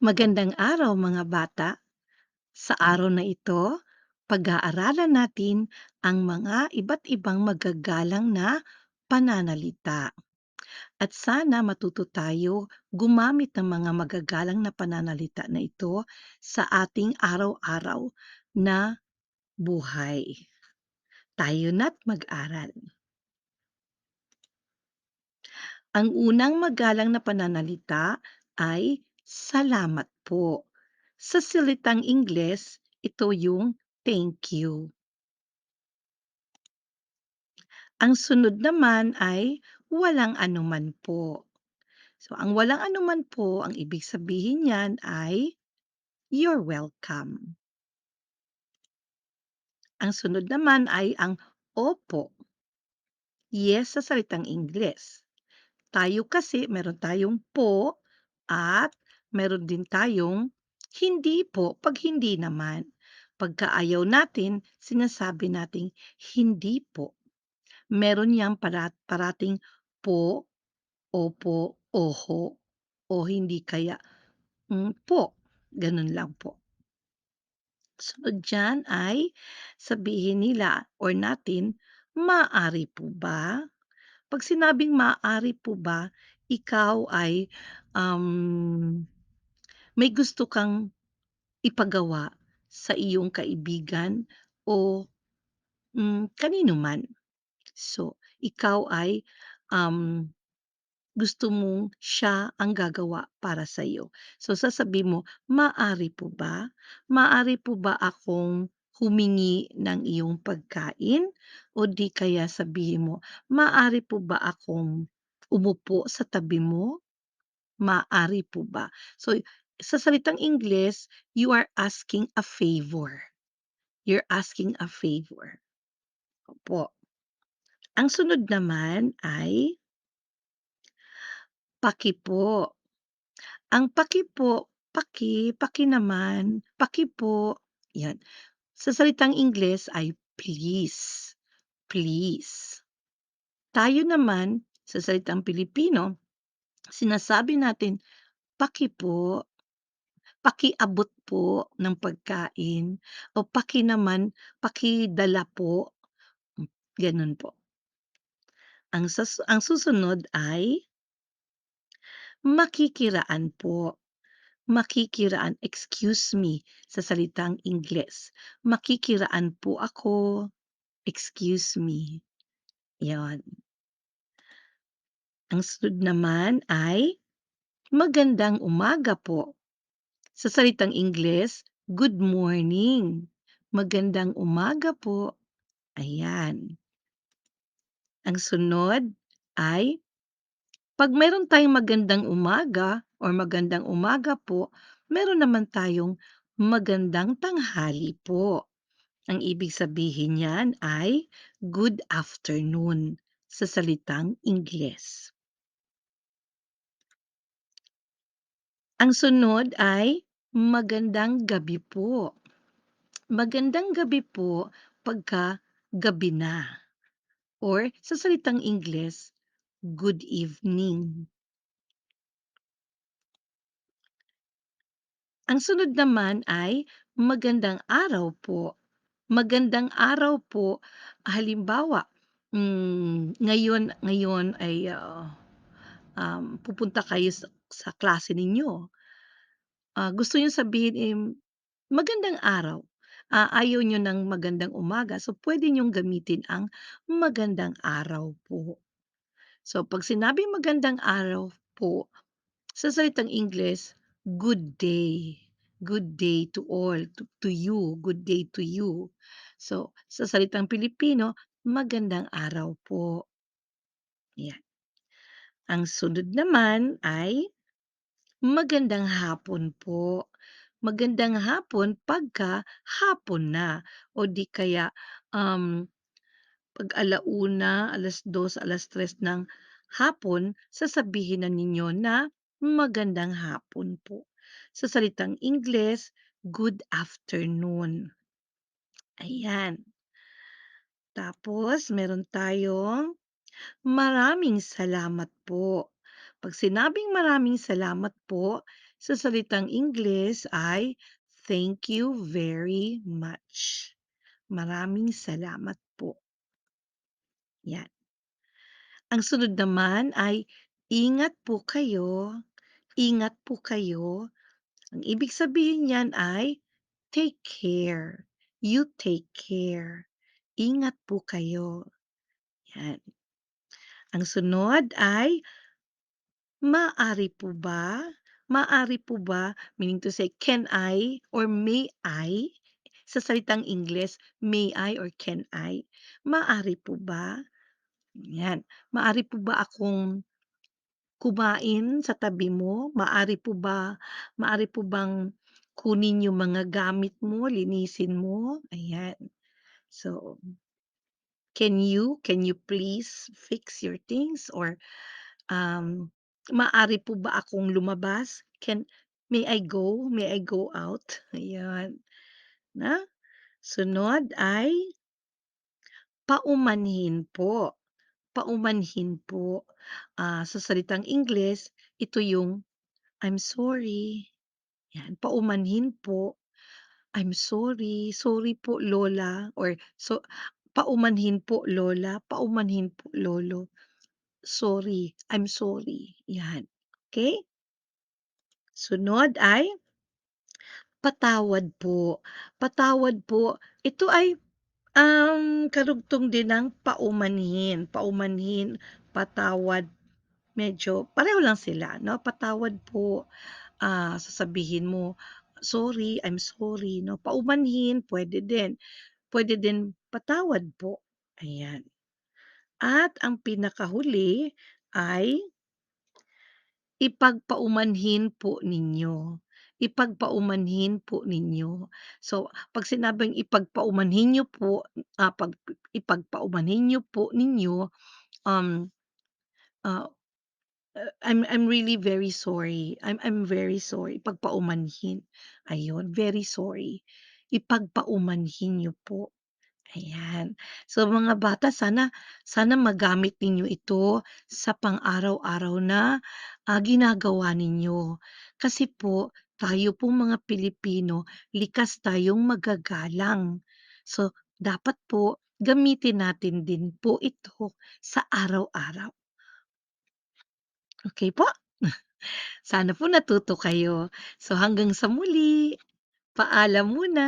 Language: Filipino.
Magandang araw mga bata. Sa araw na ito, pag-aaralan natin ang mga iba't ibang magagalang na pananalita. At sana matuto tayo gumamit ng mga magagalang na pananalita na ito sa ating araw-araw na buhay. Tayo na't mag-aral. Ang unang magalang na pananalita ay salamat po. Sa salitang Ingles, ito yung thank you. Ang sunod naman ay walang anuman po. So, ang walang anuman po, ang ibig sabihin niyan ay you're welcome. Ang sunod naman ay ang opo. Yes sa salitang Ingles. Tayo kasi meron tayong po at meron din tayong hindi po 'pag hindi naman. Pagka ayaw natin, sinasabi nating hindi po. Meron 'yang parating po, opo, oho, o hindi kaya, po, gano'n lang po. Sunod diyan ay sabihin nila or natin, "Maaari po ba?" 'Pag sinabing maaari po ba, ikaw ay, um, may gusto kang ipagawa sa iyong kaibigan o, kanino man. So, ikaw ay, um gusto mong siya ang gagawa para sa'yo. So, sasabihin mo, "Maaari po ba? Maaari po ba akong humingi ng iyong pagkain?" O di kaya sabihin mo, "Maaari po ba akong umupo sa tabi mo? Maaari po ba?" So, sa salitang Ingles, you are asking a favor. You're asking a favor, opo. Ang sunod naman ay "Paki po." Ang paki po, paki naman, paki po, 'yan. Sa salitang Ingles ay please, please. Tayo naman sa salitang Pilipino, sinasabi natin, "Paki po, pakiabot po ng pagkain," o "Paki naman, pakidala po." Gano'n po. Ang susunod ay makikiraan po. Makikiraan, excuse me sa salitang Ingles. Makikiraan po ako, excuse me, 'yon. Ang sunod naman ay magandang umaga po. Sa salitang Ingles, good morning. Magandang umaga po, ayan. Ang sunod ay 'pag meron tayong magandang umaga or magandang umaga po, meron naman tayong magandang tanghali po. Ang ibig sabihin niyan ay good afternoon sa salitang Ingles. Ang sunod ay magandang gabi po. Magandang gabi po pagka gabi na or sa salitang Ingles, good evening. Ang sunod naman ay magandang araw po. Magandang araw po, halimbawa, ngayon ngayon ay, pupunta kayo sa klase ninyo, gusto niyong sabihin, magandang araw, ayaw niyo ng magandang umaga, so puwede niyong gamitin ang magandang araw po. So 'pag sinabing magandang araw po, sa salitang Ingles, good day. Good day to all, to you, good day to you. So, sa salitang Pilipino, magandang araw po, 'yan. Ang sunod naman ay magandang hapon po. Magandang hapon pagka hapon na o di kaya, um, 'pag 1:00, 2:00, 3:00 ng hapon, sasabihin na ninyo na magandang hapon po. Sa salitang Ingles, good afternoon, ayan. Tapos meron tayong maraming salamat po. 'Pag sinabing maraming salamat po, sa salitang Ingles ay thank you very much. Maraming salamat po. Yan. Ang sunod naman ay ingat po kayo, ingat po kayo. Ang ibig sabihin niyan ay take care. You take care. Ingat po kayo. Yan. Ang sunod ay maaari po ba? Maaari po ba, meaning to say, can I or may I? Sa salitang Ingles, may I or can I? Maaari po ba? Yan. Maaari po ba akong kumain sa tabi mo? Maaari po bang kunin yung mga gamit mo, linisin mo? Ayan. So, can you please fix your things or maaari po ba akong lumabas? May I go out? Ayan, na. Sunod ay paumanhin po, paumanhin po. Sa salitang Ingles, ito yung I'm sorry, 'yan. Paumanhin po, I'm sorry, sorry po lola or paumanhin po lola, paumanhin po lolo. Sorry, I'm sorry, 'yan. Okay. Sunod ay patawad po. Patawad po, ito ay, karugtong din ng paumanhin, paumanhin, patawad, medyo pareho lang sila 'no. Patawad po, sasabihin mo, "Sorry, I'm sorry," 'no. Paumanhin puwede din patawad po, ayan. At ang pinakahuli ay ipagpaumanhin po ninyo, ipagpaumanhin po ninyo. So, 'pag sinabing ipagpaumanhin niyo po, 'pag ipagpaumanhin niyo po ninyo, um, ah, I'm really very sorry. I'm very sorry, ipagpaumanhin, ayun, very sorry. Ipagpaumanhin niyo po. Ayan. So mga bata sana sana magamit ninyo ito sa pang-araw-araw na, ginagawa ninyo. Kasi po tayo pong mga Pilipino likas tayong magagalang. So dapat po gamitin natin din po ito sa araw-araw. Okay po? Sana po natuto kayo. So hanggang sa muli, paalam muna.